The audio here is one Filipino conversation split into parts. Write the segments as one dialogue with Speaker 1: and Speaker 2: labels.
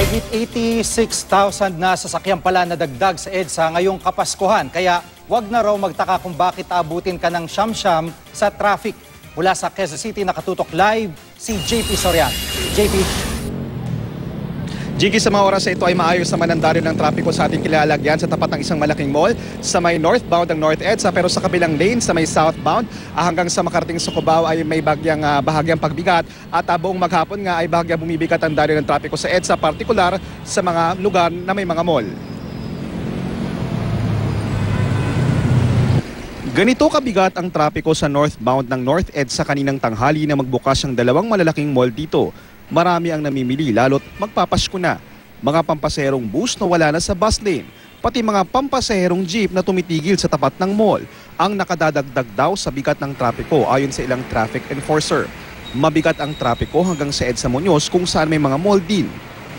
Speaker 1: Mahigit 86,000 na sasakyan pala na dagdag sa EDSA ngayong Kapaskuhan. Kaya wag na raw magtaka kung bakit abutin ka ng siyam-siyam sa traffic. Mula sa Quezon City, nakatutok live si JP Sorian. JP.
Speaker 2: Jiggy, sa mga oras ito ay maayos naman ang daloy ng trapiko sa ating kilalagyan sa tapat ng isang malaking mall sa may northbound ng North EDSA, pero sa kabilang lane sa may southbound hanggang sa makarating sa Cubao ay may bahagyang pagbigat at buong maghapon nga ay bahagyang bumibigat ang daloy ng trapiko sa EDSA, partikular sa mga lugar na may mga mall. Ganito kabigat ang trapiko sa northbound ng North EDSA kaninang tanghali na magbukas ang dalawang malalaking mall dito. Marami ang namimili lalo't magpapasko na. Mga pampasaherong bus na wala na sa bus lane, pati mga pampasaherong jeep na tumitigil sa tapat ng mall ang nakadadagdag daw sa bigat ng trapiko ayon sa ilang traffic enforcer. Mabigat ang trapiko hanggang sa EDSA Muñoz kung saan may mga mall din.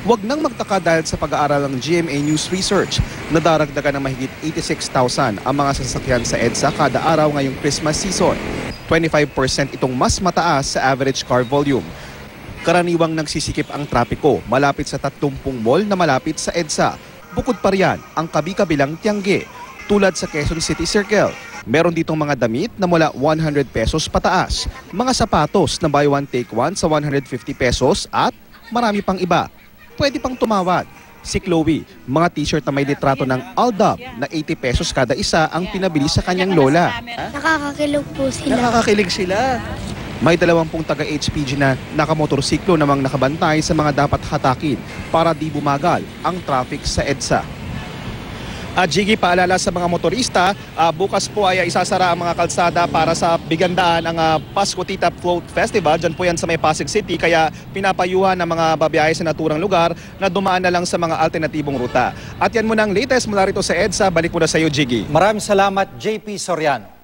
Speaker 2: Huwag nang magtaka dahil sa pag-aaral ng GMA News Research na daragdagan ng mahigit 86,000 ang mga sasakyan sa EDSA kada araw ngayong Christmas season. 25% itong mas mataas sa average car volume. Karaniwang nagsisikip ang trapiko malapit sa 30 mall na malapit sa EDSA. Bukod pa riyan ang kabi-kabilang Tiangge tulad sa Quezon City Circle. Meron ditong mga damit na mula 100 pesos pataas, mga sapatos na buy one take one sa 150 pesos at marami pang iba. Pwede pang tumawad. Si Chloe, mga t-shirt na may litrato ng Aldab na 80 pesos kada isa ang pinabili sa kanyang lola.
Speaker 3: Nakakakilig po sila.
Speaker 2: Nakakakilig sila. May 20 taga-HPG na nakamotorsiklo namang nakabantay sa mga dapat hatakin para di bumagal ang traffic sa EDSA. Jiggy, paalala sa mga motorista, bukas po ay isasara ang mga kalsada para sa bigandaan ang Pasko Tita Float Festival. Diyan po yan sa may Pasig City, kaya pinapayuhan ng mga babiyahe sa naturang lugar na dumaan na lang sa mga alternatibong ruta. At yan muna ang latest mula rito sa EDSA. Balik muna sa iyo, Jiggy.
Speaker 1: Maraming salamat, JP Sorian.